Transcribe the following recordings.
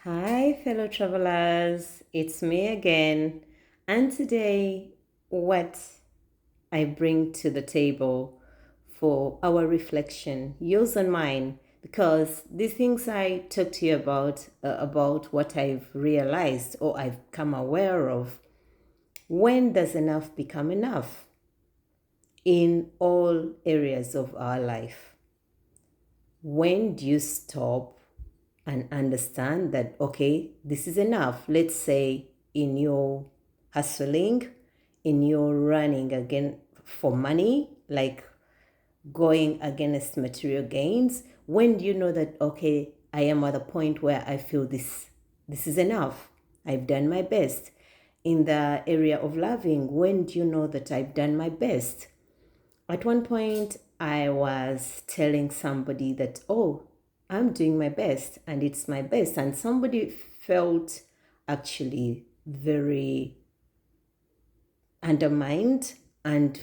Hi, fellow travelers. It's me again. And today, what I bring to the table for our reflection, yours and mine, because these things I talk to you about what I've realized or I've come aware of. When does enough become enough in all areas of our life? When do you stop and understand that, okay, this is enough? Let's say in your hustling, in your running again for money, like going against material gains. When do you know that, okay, I am at a point where I feel this is enough? I've done my best. In the area of loving, when do you know that I've done my best? At one point, I was telling somebody that, oh, I'm doing my best and it's my best. And somebody felt actually very undermined and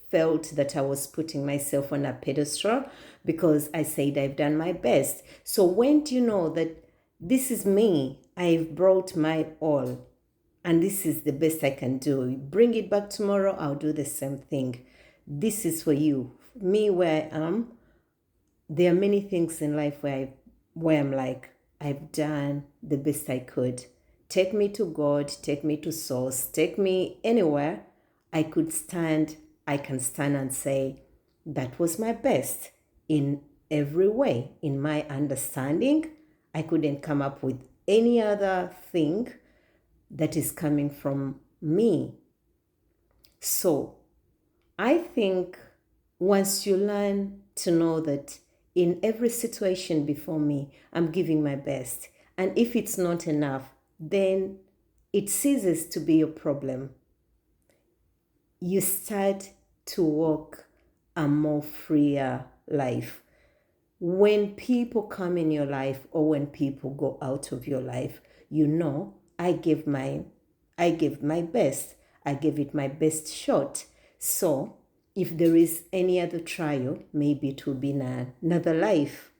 felt that I was putting myself on a pedestal because I said I've done my best. So when do you know that this is me? I've brought my all and this is the best I can do. Bring it back tomorrow, I'll do the same thing. This is for you. Me where I am, there are many things in life where I'm like, I've done the best I could. Take me to God, take me to source, take me anywhere I can stand and say, that was my best in every way. In my understanding, I couldn't come up with any other thing that is coming from me. So I think once you learn to know that in every situation before me, I'm giving my best. And if it's not enough, then it ceases to be a problem. You start to walk a more freer life. When people come in your life or when people go out of your life, you know, I gave my best. I gave it my best shot. So if there is any other trial, maybe it will be in another life.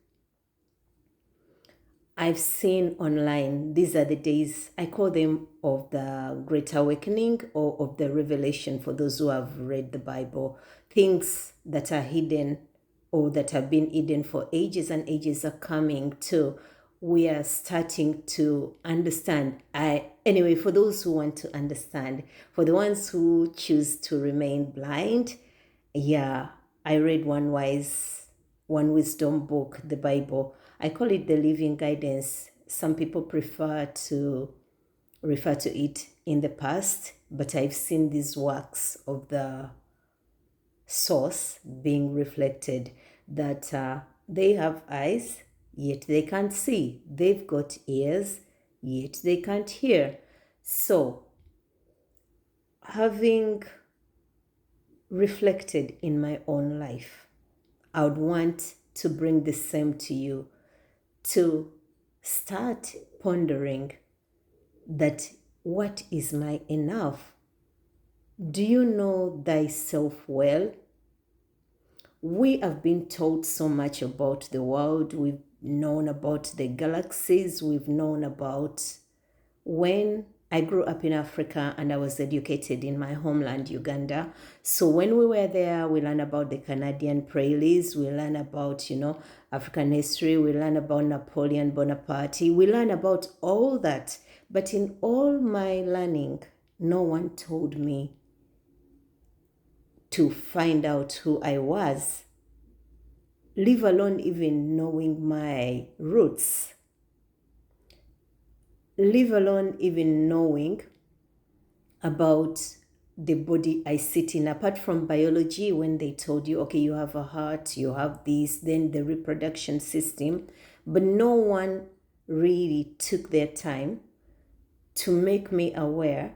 I've seen online, these are the days, I call them of the Great Awakening or of the Revelation for those who have read the Bible. Things that are hidden or that have been hidden for ages and ages are coming to. We are starting to understand. Anyway, for those who want to understand, for the ones who choose to remain blind, yeah, I read one wisdom book, the Bible. I call it the Living Guidance. Some people prefer to refer to it in the past, but I've seen these works of the source being reflected that they have eyes, yet they can't see. They've got ears, yet they can't hear. So, having reflected in my own life, I would want to bring the same to you, to start pondering that what is my enough? Do you know thyself well? We have been taught so much about the world. We've known about the galaxies. We've known about when I grew up in Africa and I was educated in my homeland, Uganda. So when we were there, we learned about the Canadian Prairies. We learned about, African history. We learned about Napoleon Bonaparte. We learned about all that. But in all my learning, no one told me to find out who I was, leave alone even knowing my roots, leave alone even knowing about the body I sit in. Apart from biology, when they told you, okay, you have a heart, you have this, then the reproduction system, but no one really took their time to make me aware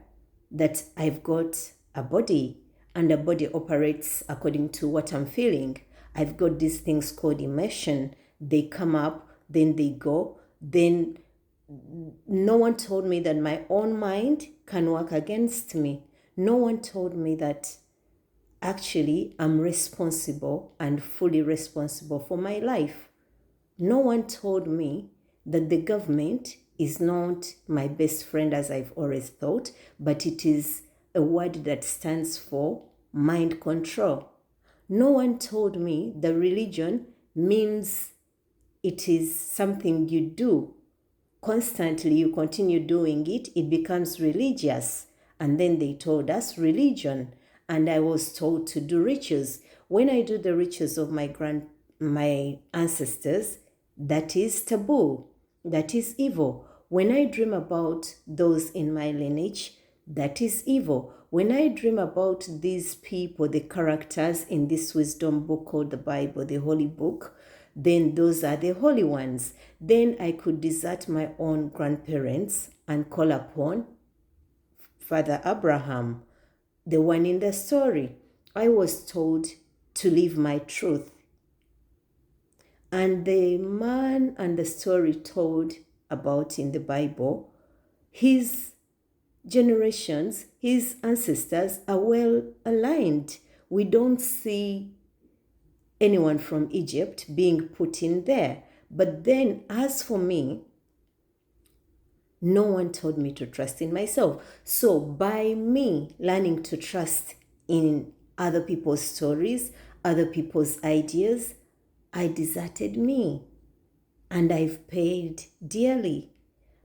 that I've got a body and the body operates according to what I'm feeling. I've got these things called emotion. They come up, then they go. Then no one told me that my own mind can work against me. No one told me that actually I'm responsible and fully responsible for my life. No one told me that the government is not my best friend as I've always thought, but it is a word that stands for mind control. No one told me the religion means it is something you do. Constantly, you continue doing it, it becomes religious. And then they told us religion. And I was told to do rituals. When I do the rituals of my ancestors, that is taboo. That is evil. When I dream about those in my lineage, that is evil. When I dream about these people, the characters in this wisdom book called the Bible, the Holy Book, then those are the holy ones. Then I could desert my own grandparents and call upon Father Abraham, the one in the story. I was told to live my truth. And the man and the story told about in the Bible, his generations, his ancestors are well aligned. We don't see anyone from Egypt being put in there. But then, as for me, no one told me to trust in myself. So, by me learning to trust in other people's stories, other people's ideas, I deserted me. And I've paid dearly.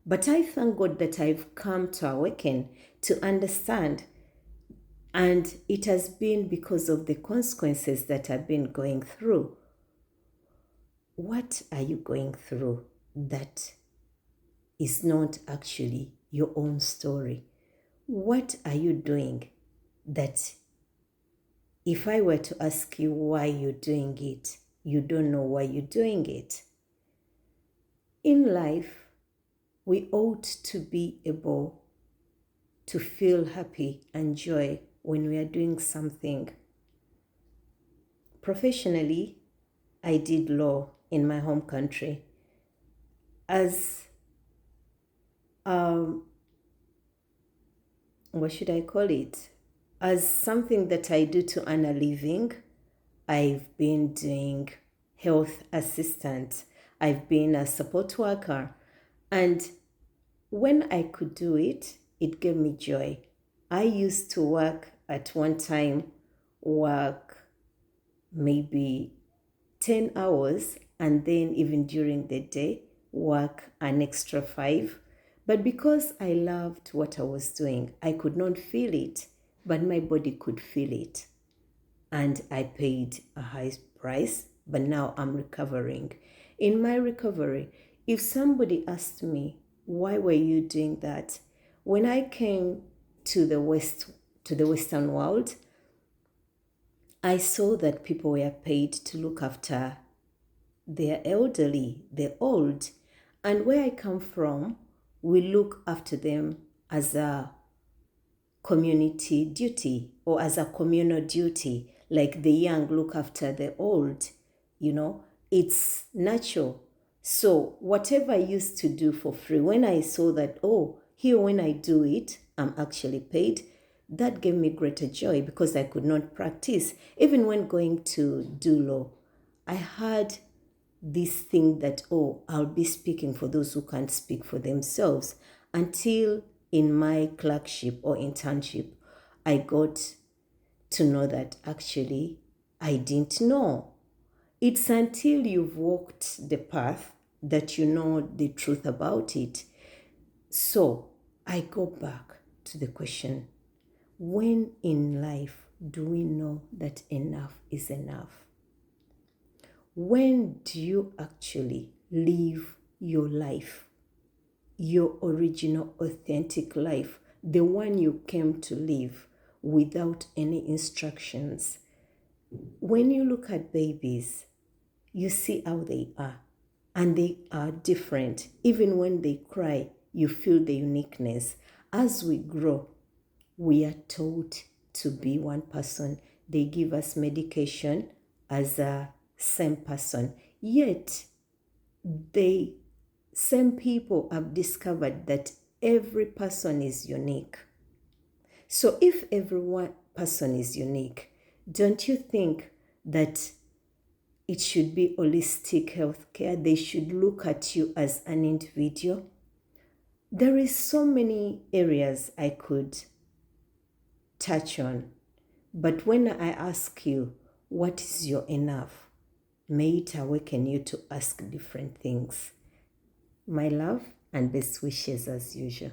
But I thank God that I've come to awaken, to understand. And it has been because of the consequences that I've been going through. What are you going through that is not actually your own story? What are you doing that if I were to ask you why you're doing it, you don't know why you're doing it? In life, we ought to be able to feel happy and joy when we are doing something. Professionally, I did law in my home country. As what should I call it? As something that I do to earn a living, I've been doing health assistant. I've been a support worker. And when I could do it, it gave me joy. I used to work at one time, work maybe 10 hours, and then even during the day, work an extra 5. But because I loved what I was doing, I could not feel it, but my body could feel it. And I paid a high price, but now I'm recovering. In my recovery, if somebody asked me, why were you doing that? When I came to the Western world, I saw that people were paid to look after their elderly, the old. And where I come from, we look after them as a community duty or as a communal duty, like the young look after the old. It's natural. So whatever I used to do for free, when I saw that, here when I do it, I'm actually paid, that gave me greater joy because I could not practice. Even when going to do law, I had this thing that, I'll be speaking for those who can't speak for themselves. Until in my clerkship or internship, I got to know that actually I didn't know. It's until you've walked the path that you know the truth about it. So I go back to the question, when in life do we know that enough is enough? When do you actually live your life, your original, authentic life, the one you came to live without any instructions? When you look at babies, you see how they are, and they are different. Even when they cry, you feel the uniqueness. As we grow, we are taught to be one person. They give us medication as a same person. Yet, the same people have discovered that every person is unique. So if every one person is unique, don't you think that it should be holistic healthcare? They should look at you as an individual. There is so many areas I could touch on, but when I ask you, what is your enough? May it awaken you to ask different things. My love and best wishes as usual.